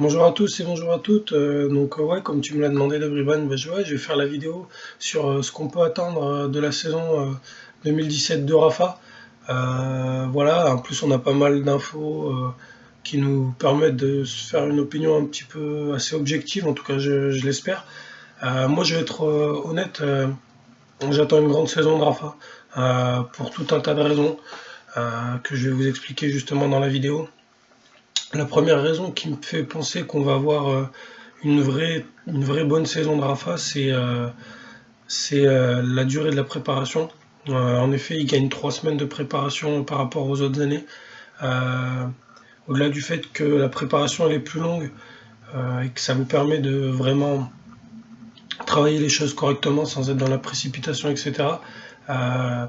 Bonjour à tous et bonjour à toutes. Ouais, comme tu me l'as demandé, Briban, je vais faire la vidéo sur ce qu'on peut attendre de la saison 2017 de Rafa. Voilà, en plus on a pas mal d'infos qui nous permettent de se faire une opinion un petit peu assez objective, en tout cas je l'espère. Moi je vais être honnête, j'attends une grande saison de Rafa pour tout un tas de raisons que je vais vous expliquer justement dans la vidéo. La première raison qui me fait penser qu'on va avoir une vraie bonne saison de Rafa, c'est la durée de la préparation. En effet, il gagne 3 semaines de préparation par rapport aux autres années. Euh, Au-delà du fait que la préparation elle est plus longue et que ça vous permet de vraiment travailler les choses correctement sans être dans la précipitation, etc. euh,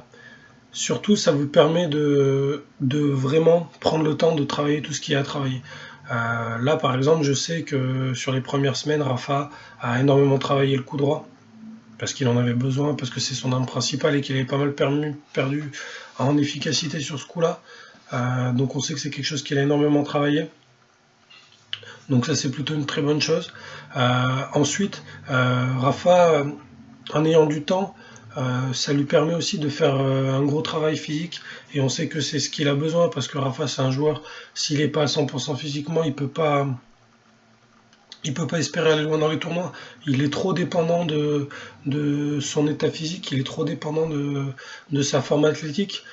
Surtout, ça vous permet de vraiment prendre le temps de travailler tout ce qu'il y a à travailler. Là, par exemple, je sais que sur les premières semaines, Rafa a énormément travaillé le coup droit, parce qu'il en avait besoin, parce que c'est son arme principale et qu'il avait pas mal perdu en efficacité sur ce coup-là. Donc on sait que c'est quelque chose qu'il a énormément travaillé. Donc ça, c'est plutôt une très bonne chose. Ensuite, Rafa, en ayant du temps, ça lui permet aussi de faire un gros travail physique et on sait que c'est ce qu'il a besoin parce que Rafa c'est un joueur, s'il n'est pas à 100% physiquement, il peut pas espérer aller loin dans les tournois. Il est trop dépendant de son état physique, il est trop dépendant de sa forme athlétique.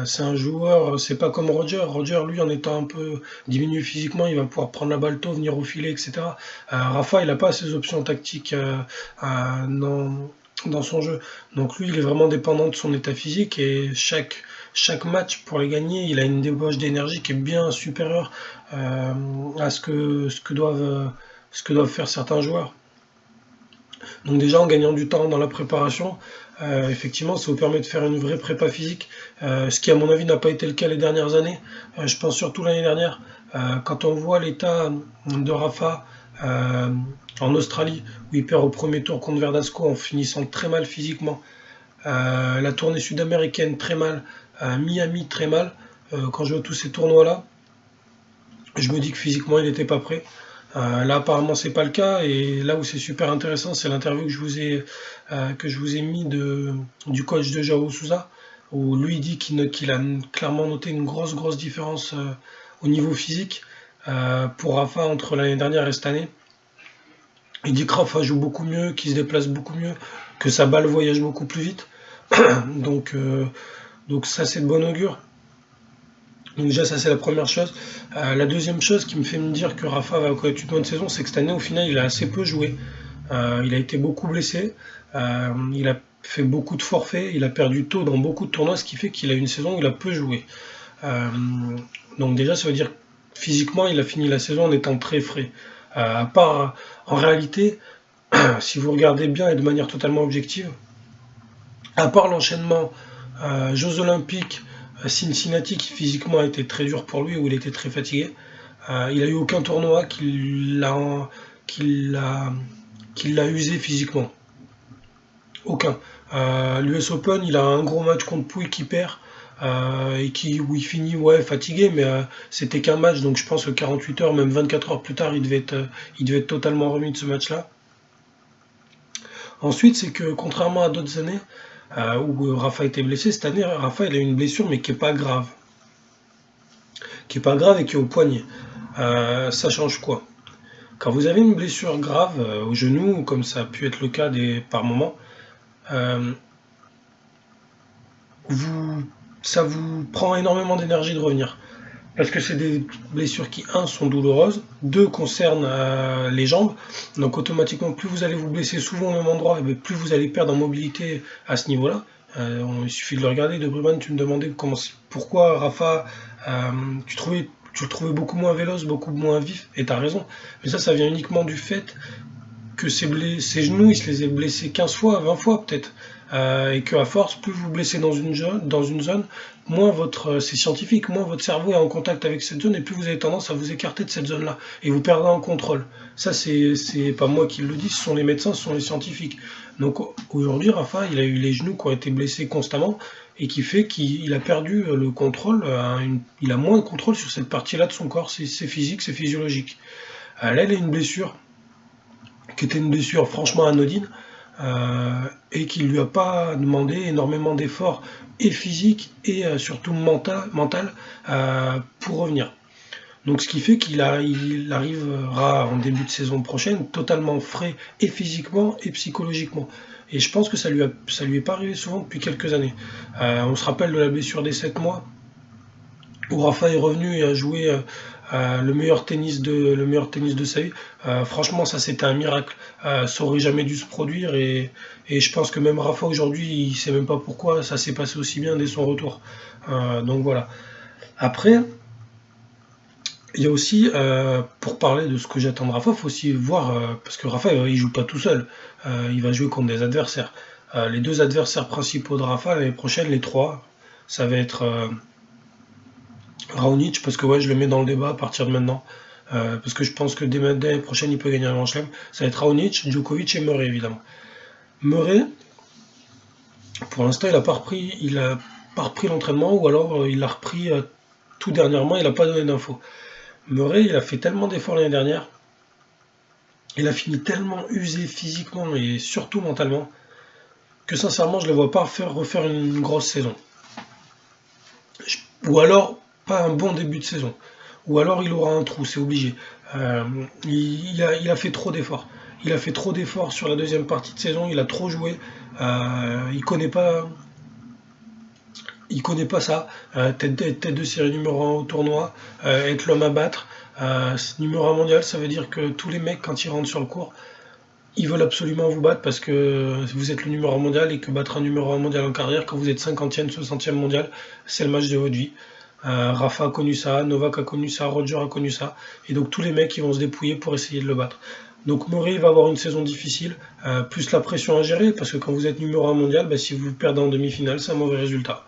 C'est un joueur, c'est pas comme Roger. Roger, lui, en étant un peu diminué physiquement, il va pouvoir prendre la balle tôt, venir au filet, etc. Rafa, il n'a pas ces options tactiques dans son jeu. Donc lui, il est vraiment dépendant de son état physique et chaque match, pour les gagner, il a une débauche d'énergie qui est bien supérieure à ce que doivent faire certains joueurs. Donc déjà en gagnant du temps dans la préparation, effectivement ça vous permet de faire une vraie prépa physique, ce qui à mon avis n'a pas été le cas les dernières années. Je pense surtout l'année dernière, quand on voit l'état de Rafa en Australie, où il perd au premier tour contre Verdasco en finissant très mal physiquement, la tournée sud-américaine très mal, Miami très mal, quand je vois tous ces tournois-là, je me dis que physiquement il n'était pas prêt. Là apparemment c'est pas le cas et là où c'est super intéressant c'est l'interview que je vous ai mis du coach de Joao Sousa où lui il dit qu'il a clairement noté une grosse différence au niveau physique pour Rafa entre l'année dernière et cette année. Il dit que Rafa joue beaucoup mieux, qu'il se déplace beaucoup mieux, que sa balle voyage beaucoup plus vite. donc, euh, donc ça c'est de bon augure. Donc déjà ça c'est la première chose. La deuxième chose qui me fait me dire que Rafa va connaître une bonne saison, c'est que cette année au final il a assez peu joué. Il a été beaucoup blessé, il a fait beaucoup de forfaits, il a perdu tôt dans beaucoup de tournois, ce qui fait qu'il a une saison où il a peu joué. Euh, donc déjà ça veut dire que physiquement il a fini la saison en étant très frais. À part en réalité, si vous regardez bien et de manière totalement objective, à part l'enchaînement Jeux Olympiques, Cincinnati qui physiquement a été très dur pour lui, où il était très fatigué, il a eu aucun tournoi qui l'a usé physiquement. Aucun. L'US Open, il a un gros match contre Pouille qui perd, où il finit ouais, fatigué, mais c'était qu'un match, donc je pense que 48 heures, même 24 heures plus tard, il devait être totalement remis de ce match-là. Ensuite, c'est que contrairement à d'autres années où Rafa était blessé, cette année, Rafa il a une blessure, mais qui est pas grave. Qui est pas grave et qui est au poignet. Ça change quoi? Quand vous avez une blessure grave au genou, comme ça a pu être le cas par moment, euh, vous, ça vous prend énormément d'énergie de revenir. Parce que c'est des blessures qui, un, sont douloureuses, deux, concernent les jambes. Donc automatiquement, plus vous allez vous blesser souvent au même endroit, et bien plus vous allez perdre en mobilité à ce niveau-là. Il suffit de le regarder. De Bruyne, tu me demandais pourquoi Rafa, euh, tu le trouvais beaucoup moins véloce, beaucoup moins vif, et tu as raison. Mais ça vient uniquement du fait que ses genoux, il se les est blessés 15 fois, 20 fois peut-être. Et qu'à force, plus vous blessez dans une zone, moins c'est scientifique, moins votre cerveau est en contact avec cette zone et plus vous avez tendance à vous écarter de cette zone-là. Et vous perdrez en contrôle. Ça, c'est pas moi qui le dis, ce sont les médecins, ce sont les scientifiques. Donc aujourd'hui, Rafa, il a eu les genoux qui ont été blessés constamment et qui fait qu'il a perdu le contrôle, il a moins de contrôle sur cette partie-là de son corps, c'est physique, c'est physiologique. Là, il a une blessure qui était une blessure franchement anodine et qui ne lui a pas demandé énormément d'efforts et physiques et surtout mental pour revenir. Donc ce qui fait il arrivera en début de saison prochaine totalement frais et physiquement et psychologiquement. Et je pense que ça lui est pas arrivé souvent depuis quelques années. On se rappelle de la blessure des 7 mois où Rafa est revenu et a joué le meilleur tennis de sa vie. Franchement, ça c'était un miracle. Ça aurait jamais dû se produire et je pense que même Rafa aujourd'hui, il sait même pas pourquoi ça s'est passé aussi bien dès son retour. Donc voilà. Après, il y a aussi, pour parler de ce que j'attends de Rafa, il faut aussi voir, parce que Rafa, il joue pas tout seul, il va jouer contre des adversaires. Les deux adversaires principaux de Rafa l'année prochaine, les trois, ça va être Raonic, parce que ouais, je le mets dans le débat à partir de maintenant, parce que je pense que dès l'année prochaine, il peut gagner un Grand Chelem. Ça va être Raonic, Djokovic et Murray, évidemment. Murray, pour l'instant, il a pas repris l'entraînement, ou alors il l'a repris tout dernièrement, il n'a pas donné d'infos. Murray, il a fait tellement d'efforts l'année dernière, il a fini tellement usé physiquement et surtout mentalement, que sincèrement, je ne le vois pas refaire une grosse saison. Ou alors, pas un bon début de saison. Ou alors, il aura un trou, c'est obligé. Il a fait trop d'efforts. Il a fait trop d'efforts sur la deuxième partie de saison, il a trop joué. Il connaît pas. Il connaît pas ça. Tête de série numéro 1 au tournoi, être l'homme à battre. Numéro 1 mondial, ça veut dire que tous les mecs, quand ils rentrent sur le court, ils veulent absolument vous battre parce que vous êtes le numéro 1 mondial et que battre un numéro 1 mondial en carrière, quand vous êtes 50e, 60e mondial, c'est le match de votre vie. Rafa a connu ça, Novak a connu ça, Roger a connu ça. Et donc tous les mecs, ils vont se dépouiller pour essayer de le battre. Donc Murray va avoir une saison difficile, plus la pression à gérer, parce que quand vous êtes numéro 1 mondial, si vous perdez en demi-finale, c'est un mauvais résultat.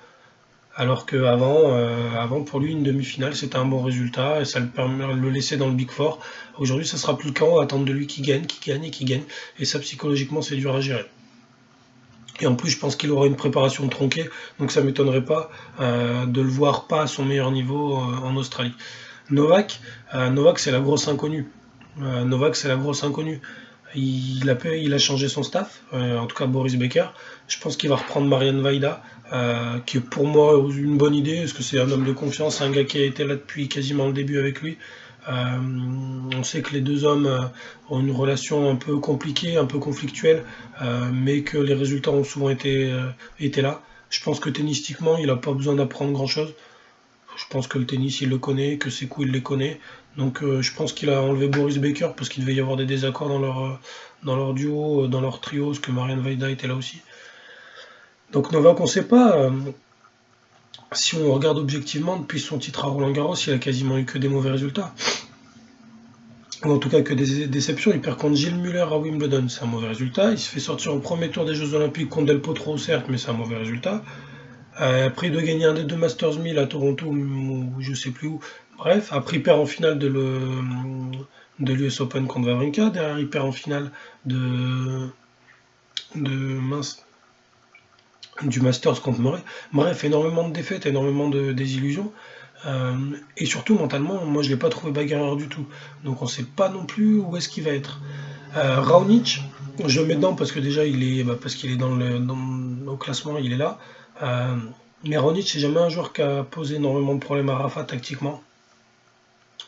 Alors qu'avant, avant pour lui, une demi-finale, c'était un bon résultat et ça le permet de le laisser dans le Big Four. Aujourd'hui, ça sera plus le cas, on va attendre de lui qui gagne, qui gagne et qui gagne. Et ça, psychologiquement, c'est dur à gérer. Et en plus, je pense qu'il aura une préparation tronquée, donc ça ne m'étonnerait pas de le voir pas à son meilleur niveau en Australie. Novak, c'est la grosse inconnue. Novak, c'est la grosse inconnue. Il a changé son staff, en tout cas Boris Becker. Je pense qu'il va reprendre Marian Vaida, qui est pour moi une bonne idée, parce que c'est un homme de confiance, un gars qui a été là depuis quasiment le début avec lui. On sait que les deux hommes ont une relation un peu compliquée, un peu conflictuelle, mais que les résultats ont souvent été là. Je pense que tennistiquement, il n'a pas besoin d'apprendre grand-chose. Je pense que le tennis, il le connaît, que ses coups, il les connaît. Donc je pense qu'il a enlevé Boris Becker parce qu'il devait y avoir des désaccords dans leur duo, dans leur trio, parce que Marian Vaida était là aussi. Donc Novak, on ne sait pas. Si on regarde objectivement, depuis son titre à Roland-Garros, il a quasiment eu que des mauvais résultats. Ou en tout cas que des déceptions. Il perd contre Gilles Muller à Wimbledon, c'est un mauvais résultat. Il se fait sortir au premier tour des Jeux Olympiques contre Del Potro, certes, mais c'est un mauvais résultat. Après, il doit gagner un des deux Masters 1000 à Toronto, ou je sais plus où. Bref, après, il perd en finale de l'US Open contre Wawrinka. Derrière, il perd en finale du Masters contre Murray. Bref, énormément de défaites, énormément de désillusions. Et surtout, mentalement, moi, je ne l'ai pas trouvé bagarreur du tout. Donc, on ne sait pas non plus où est-ce qu'il va être. Raonic, je le mets dedans parce que déjà, parce qu'il est au classement, il est là. Mais Raonic, c'est jamais un joueur qui a posé énormément de problèmes à Rafa tactiquement.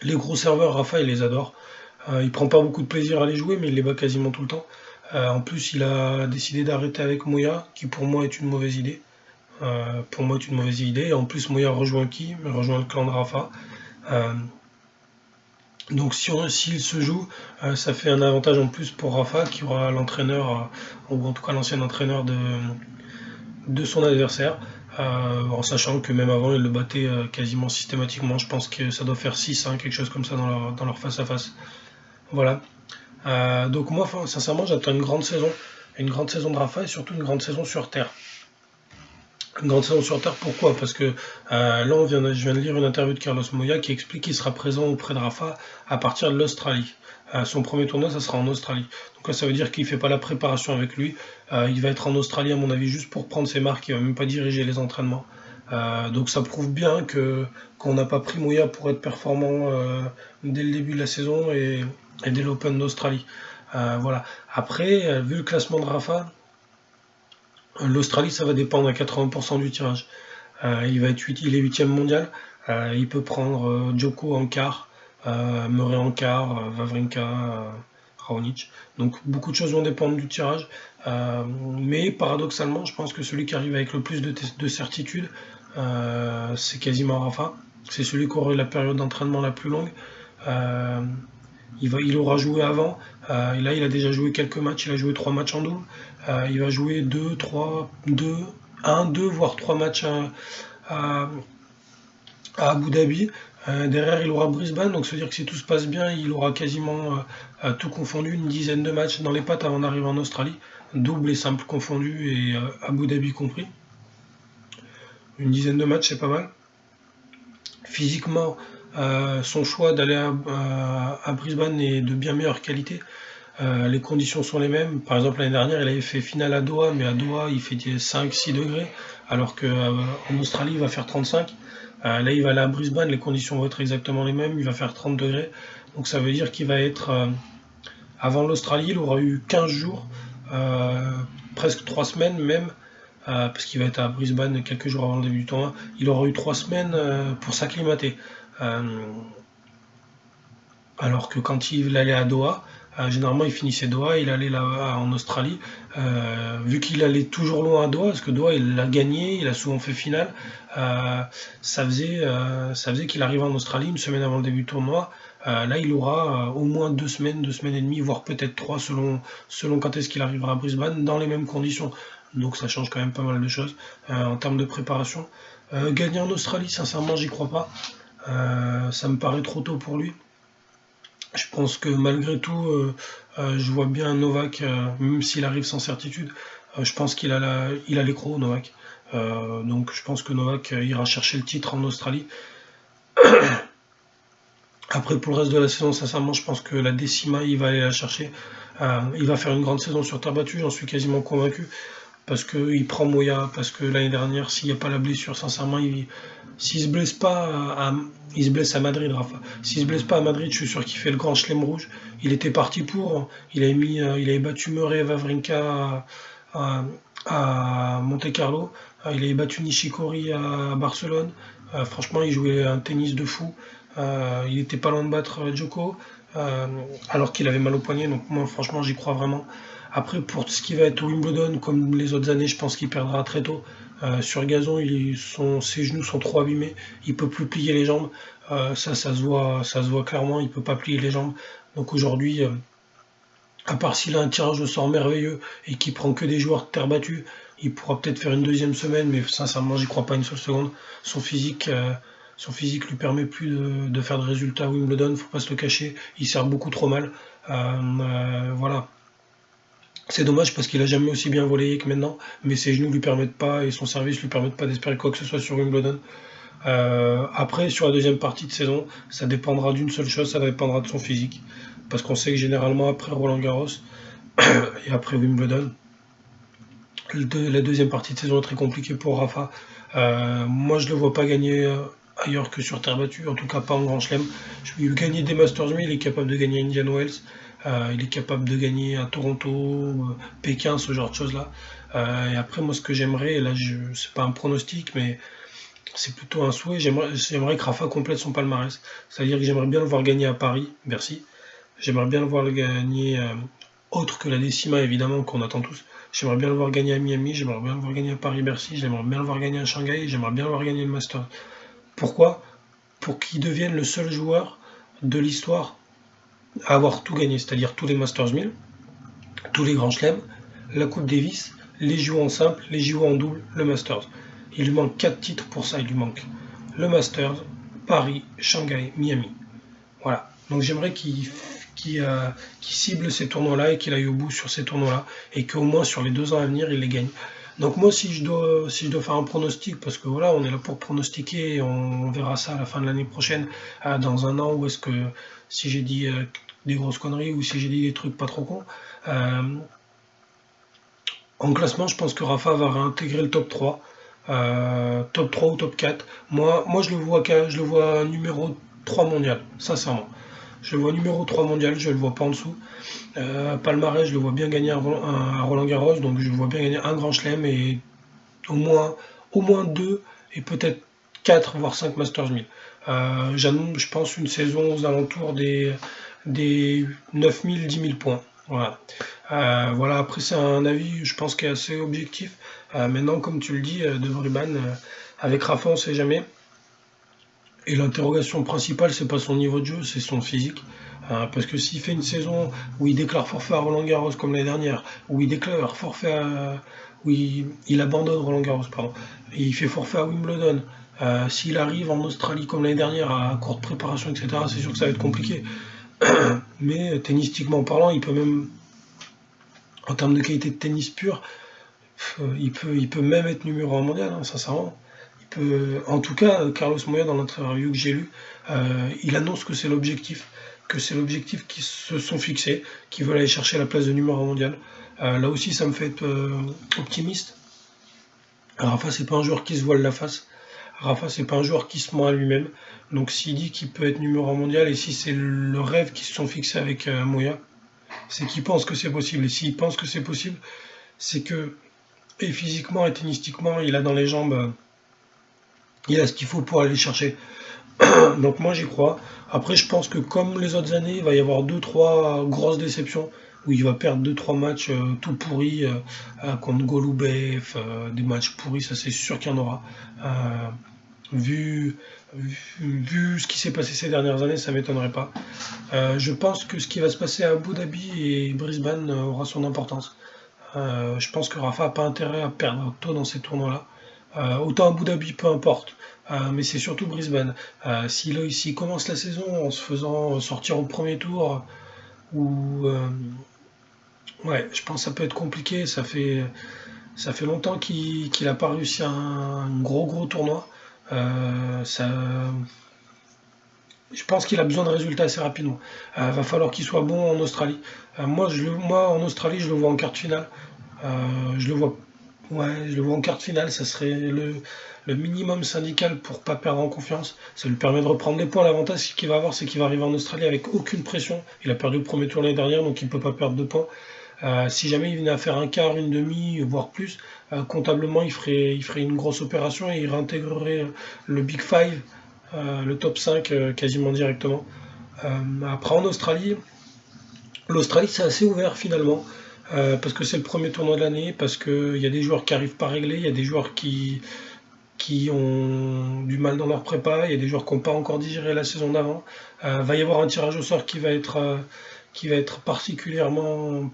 Les gros serveurs, Rafa, il les adore. Il prend pas beaucoup de plaisir à les jouer, mais il les bat quasiment tout le temps. En plus, il a décidé d'arrêter avec Moya, qui pour moi est une mauvaise idée. Et en plus, Moya rejoint qui? Rejoint le clan de Rafa. Donc s'il se joue, ça fait un avantage en plus pour Rafa, qui aura l'entraîneur, ou en tout cas l'ancien entraîneur de son adversaire. En sachant que même avant, il le battait quasiment systématiquement. Je pense que ça doit faire 6, quelque chose comme ça dans leur face-à-face. Voilà. Donc moi, sincèrement, j'attends une grande saison de Rafa et surtout une grande saison sur terre. Une grande saison sur terre, pourquoi? Parce que là, je viens de lire une interview de Carlos Moya qui explique qu'il sera présent auprès de Rafa à partir de l'Australie. Son premier tournoi, ça sera en Australie. Donc là, ça veut dire qu'il ne fait pas la préparation avec lui. Il va être en Australie, à mon avis, juste pour prendre ses marques. Il ne va même pas diriger les entraînements. Donc ça prouve bien qu'on n'a pas pris Moya pour être performant dès le début de la saison. Et et dès l'Open d'Australie. Voilà. Après, vu le classement de Rafa, l'Australie, ça va dépendre à 80% du tirage. Il est 8e mondial. Il peut prendre Djoko en quart, Murray en quart, Wawrinka, Raonic. Donc beaucoup de choses vont dépendre du tirage. Mais paradoxalement, je pense que celui qui arrive avec le plus de certitude, c'est quasiment Rafa. C'est celui qui aura eu la période d'entraînement la plus longue. Il aura joué avant. Là, il a déjà joué quelques matchs. Il a joué 3 matchs en double. Il va jouer 2, 3, 2, 1, 2, voire 3 matchs à Abu Dhabi. Derrière, il aura Brisbane. Donc, ça veut dire que si tout se passe bien, il aura quasiment tout confondu, une dizaine de matchs dans les pattes avant d'arriver en Australie. Double et simple confondu et Abu Dhabi compris. Une dizaine de matchs, c'est pas mal. Physiquement, son choix d'aller à Brisbane est de bien meilleure qualité. Les conditions sont les mêmes. Par exemple, l'année dernière, il avait fait finale à Doha, mais à Doha, il fait 5-6 degrés, alors qu'en Australie, il va faire 35. Là, il va aller à Brisbane, les conditions vont être exactement les mêmes, il va faire 30 degrés. Donc ça veut dire qu'il va être, avant l'Australie, il aura eu 15 jours, presque 3 semaines même, parce qu'il va être à Brisbane quelques jours avant le début du tournoi. Il aura eu 3 semaines pour s'acclimater. Alors que quand il allait à Doha, généralement il finissait Doha, il allait là en Australie. Vu qu'il allait toujours loin à Doha, parce que Doha il l'a gagné, il a souvent fait finale, ça faisait qu'il arrive en Australie une semaine avant le début du tournoi. Là il aura au moins 2 semaines, 2 semaines et demie, voire peut-être 3 selon quand est-ce qu'il arrivera à Brisbane, dans les mêmes conditions. Donc ça change quand même pas mal de choses en termes de préparation. Gagner en Australie, sincèrement j'y crois pas. Ça me paraît trop tôt pour lui. Je pense que malgré tout, je vois bien Novak, même s'il arrive sans certitude, je pense qu'il a l'écro, Novak. Donc je pense que Novak ira chercher le titre en Australie. Après, pour le reste de la saison, sincèrement, je pense que la décima, il va aller la chercher. Il va faire une grande saison sur terre battue, j'en suis quasiment convaincu. Parce qu'il prend Moya, parce que l'année dernière, s'il n'y a pas la blessure, sincèrement, s'il se blesse pas, il se blesse à Madrid, Rafa. S'il se blesse pas à Madrid, je suis sûr qu'il fait le grand chelem rouge. Il était parti pour, il avait battu Murray, Wawrinka à Monte Carlo, il avait battu Nishikori à Barcelone. Franchement, il jouait un tennis de fou. Il était pas loin de battre Djoko, alors qu'il avait mal au poignet. Donc moi, franchement, j'y crois vraiment. Après, pour ce qui va être Wimbledon, comme les autres années, je pense qu'il perdra très tôt. Sur gazon, ses genoux sont trop abîmés, il peut plus plier les jambes. Ça se voit clairement, il peut pas plier les jambes. Donc aujourd'hui, à part s'il a un tirage de sort merveilleux et qu'il prend que des joueurs de terre battue, il pourra peut-être faire une deuxième semaine, mais sincèrement, j'y crois pas une seule seconde. Son physique lui permet plus de faire de résultats à Wimbledon, faut pas se le cacher. Il sert beaucoup trop mal. Voilà. C'est dommage parce qu'il a jamais aussi bien volé que maintenant, mais ses genoux lui permettent pas et son service lui permettent pas d'espérer quoi que ce soit sur Wimbledon. Après, sur la deuxième partie de saison, ça dépendra d'une seule chose, ça dépendra de son physique. Parce qu'on sait que généralement après Roland Garros et après Wimbledon, la deuxième partie de saison est très compliquée pour Rafa. Moi, je ne le vois pas gagner ailleurs que sur terre battue, en tout cas pas en Grand Chelem. Je vais gagner des Masters 1000, il est capable de gagner Indian Wells. Il est capable de gagner à Toronto, Pékin, ce genre de choses-là. Et après, moi, ce que j'aimerais, et là, c'est pas un pronostic, mais c'est plutôt un souhait, j'aimerais que Rafa complète son palmarès. C'est-à-dire que j'aimerais bien le voir gagner à Paris, Bercy. J'aimerais bien le voir le gagner, autre que la décima, évidemment, qu'on attend tous. J'aimerais bien le voir gagner à Miami, j'aimerais bien le voir gagner à Paris, Bercy, j'aimerais bien le voir gagner à Shanghai, j'aimerais bien le voir gagner le Masters. Pourquoi? Pour qu'il devienne le seul joueur de l'histoire à avoir tout gagné, c'est-à-dire tous les Masters 1000, tous les Grands Chelems, la Coupe Davis, les JO en simple, les JO en double, le Masters. Il lui manque 4 titres pour ça, il lui manque le Masters, Paris, Shanghai, Miami. Voilà. Donc j'aimerais qu'il cible ces tournois-là et qu'il aille au bout sur ces tournois-là et qu'au moins sur les 2 ans à venir, il les gagne. Donc moi, si je dois faire un pronostic, parce que voilà, on est là pour pronostiquer, on verra ça à la fin de l'année prochaine, dans un an, où est-ce que, si j'ai dit des grosses conneries ou si j'ai dit des trucs pas trop cons. En classement, je pense que Rafa va réintégrer le top 3. Top 3 ou top 4. Moi je le vois numéro 3 mondial, sincèrement. Je le vois numéro 3 mondial, je le vois pas en dessous. Palmarès, je le vois bien gagner à Roland Garros, donc je le vois bien gagner un grand chelem et au moins, au moins 2 et peut-être 4 voire 5 Masters 1000. J'annonce, je pense, une saison aux alentours des 9000, 10 000 points. Voilà. Voilà, après c'est un avis, je pense, qui est assez objectif. Maintenant, comme tu le dis, de Vribane, avec Rafa, on sait jamais. Et l'interrogation principale, c'est pas son niveau de jeu, c'est son physique. Parce que s'il fait une saison où il déclare forfait à Roland Garros comme l'année dernière, où il déclare forfait où il abandonne Roland Garros, pardon, et il fait forfait à Wimbledon, s'il arrive en Australie comme l'année dernière à courte préparation, etc., c'est sûr que ça va être compliqué. Mais tennistiquement parlant, il peut même, en termes de qualité de tennis pur, il peut même être numéro 1 mondial, hein, sincèrement. En tout cas, Carlos Moya, dans l'interview que j'ai lu, il annonce que c'est l'objectif qu'ils se sont fixés, qu'ils veulent aller chercher la place de numéro 1 mondial. Là aussi, ça me fait être optimiste. Rafa, c'est pas un joueur qui se voile la face. Rafa, c'est pas un joueur qui se ment à lui-même. Donc, s'il dit qu'il peut être numéro 1 mondial, et si c'est le rêve qu'ils se sont fixés avec Moya, c'est qu'il pense que c'est possible. Et s'il pense que c'est possible, c'est que, et physiquement et tennistiquement, il a dans les jambes. Il a ce qu'il faut pour aller chercher. Donc moi j'y crois. Après je pense que comme les autres années, il va y avoir deux trois grosses déceptions où il va perdre deux trois matchs tout pourris contre Golubev, des matchs pourris, ça c'est sûr qu'il y en aura. Euh, vu, vu ce qui s'est passé ces dernières années, ça m'étonnerait pas. Je pense que ce qui va se passer à Abu Dhabi et Brisbane aura son importance. Je pense que Rafa n'a pas intérêt à perdre tôt dans ces tournois-là. Autant Abu Dhabi, peu importe. Mais c'est surtout Brisbane. S'il commence la saison en se faisant sortir au premier tour, ou ouais, je pense que ça peut être compliqué. Ça fait longtemps qu'il n'a pas réussi un gros tournoi. Ça, je pense qu'il a besoin de résultats assez rapidement. Va falloir qu'il soit bon en Australie. Moi, en Australie, je le vois en quart de finale. Je le vois, ouais, je le vois en quart de finale. Ça serait le minimum syndical pour pas perdre en confiance. Ça lui permet de reprendre des points. L'avantage qu'il va avoir, c'est qu'il va arriver en Australie avec aucune pression. Il a perdu le premier tour l'année dernière, donc il ne peut pas perdre de points. Si jamais il venait à faire un quart, une demi, voire plus, comptablement, il ferait une grosse opération et il réintégrerait le Big Five, le top 5 quasiment directement. Après, en Australie, l'Australie, c'est assez ouvert finalement. Parce que c'est le premier tournoi de l'année, parce qu'il y a des joueurs qui n'arrivent pas à régler, il y a des joueurs qui ont du mal dans leur prépa, il y a des joueurs qui n'ont pas encore digéré la saison d'avant. Va y avoir un tirage au sort qui va être particulièrement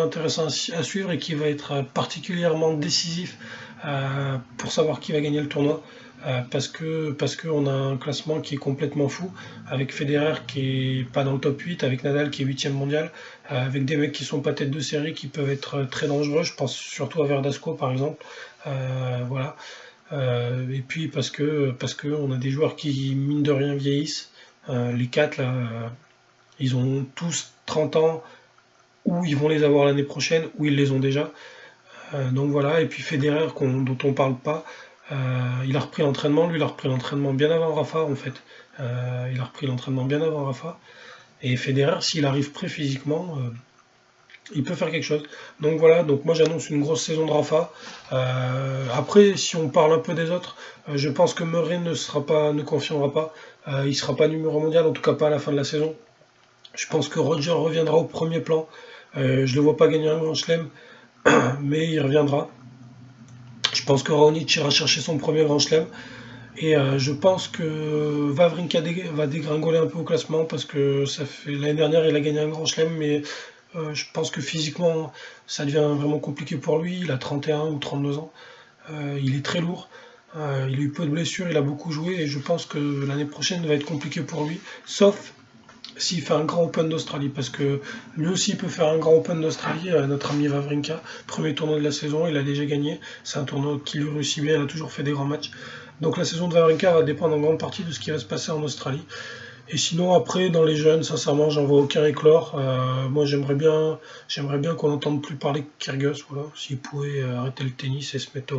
intéressant à suivre et qui va être particulièrement décisif pour savoir qui va gagner le tournoi. Parce qu'on a un classement qui est complètement fou, avec Federer qui est pas dans le top 8, avec Nadal qui est 8e mondial, avec des mecs qui sont pas tête de série qui peuvent être très dangereux, je pense surtout à Verdasco par exemple. Voilà. Et puis parce que on a des joueurs qui mine de rien vieillissent. Les 4 là, ils ont tous 30 ans, ou ils vont les avoir l'année prochaine, ou ils les ont déjà. Donc voilà, et puis Federer, dont on parle pas, il a repris l'entraînement, lui il a repris l'entraînement bien avant Rafa en fait. Il a repris l'entraînement bien avant Rafa. Et Federer, s'il arrive prêt physiquement, il peut faire quelque chose. Donc voilà, donc moi j'annonce une grosse saison de Rafa. Après, si on parle un peu des autres, je pense que Murray ne confirmera pas. Il sera pas numéro mondial, en tout cas pas à la fin de la saison. Je pense que Roger reviendra au premier plan. Je le vois pas gagner un grand chelem, mais il reviendra. Je pense que Raonic ira chercher son premier grand chelem. Et je pense que Wawrinka va dégringoler un peu au classement parce que l'année dernière il a gagné un grand chelem, mais je pense que physiquement ça devient vraiment compliqué pour lui. Il a 31 ou 32 ans. Il est très lourd. Il a eu peu de blessures, il a beaucoup joué et je pense que l'année prochaine va être compliquée pour lui. Sauf s'il fait un grand Open d'Australie, parce que lui aussi peut faire un grand Open d'Australie, notre ami Wawrinka, premier tournoi de la saison, il a déjà gagné, c'est un tournoi qui lui réussit bien, il a toujours fait des grands matchs. Donc la saison de Wawrinka va dépendre en grande partie de ce qui va se passer en Australie. Et sinon après, dans les jeunes, sincèrement, j'en vois aucun éclore. Moi j'aimerais bien qu'on n'entende plus parler de Kyrgios, voilà, s'il pouvait arrêter le tennis et se mettre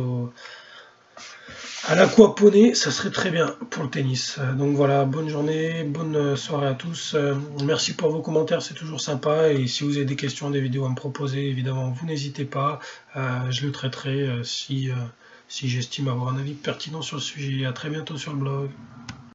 À l'aquaponie, ça serait très bien pour le tennis. Donc voilà, bonne journée, bonne soirée à tous. Merci pour vos commentaires, c'est toujours sympa. Et si vous avez des questions, des vidéos à me proposer, évidemment, vous n'hésitez pas. Je le traiterai si j'estime avoir un avis pertinent sur le sujet. À très bientôt sur le blog.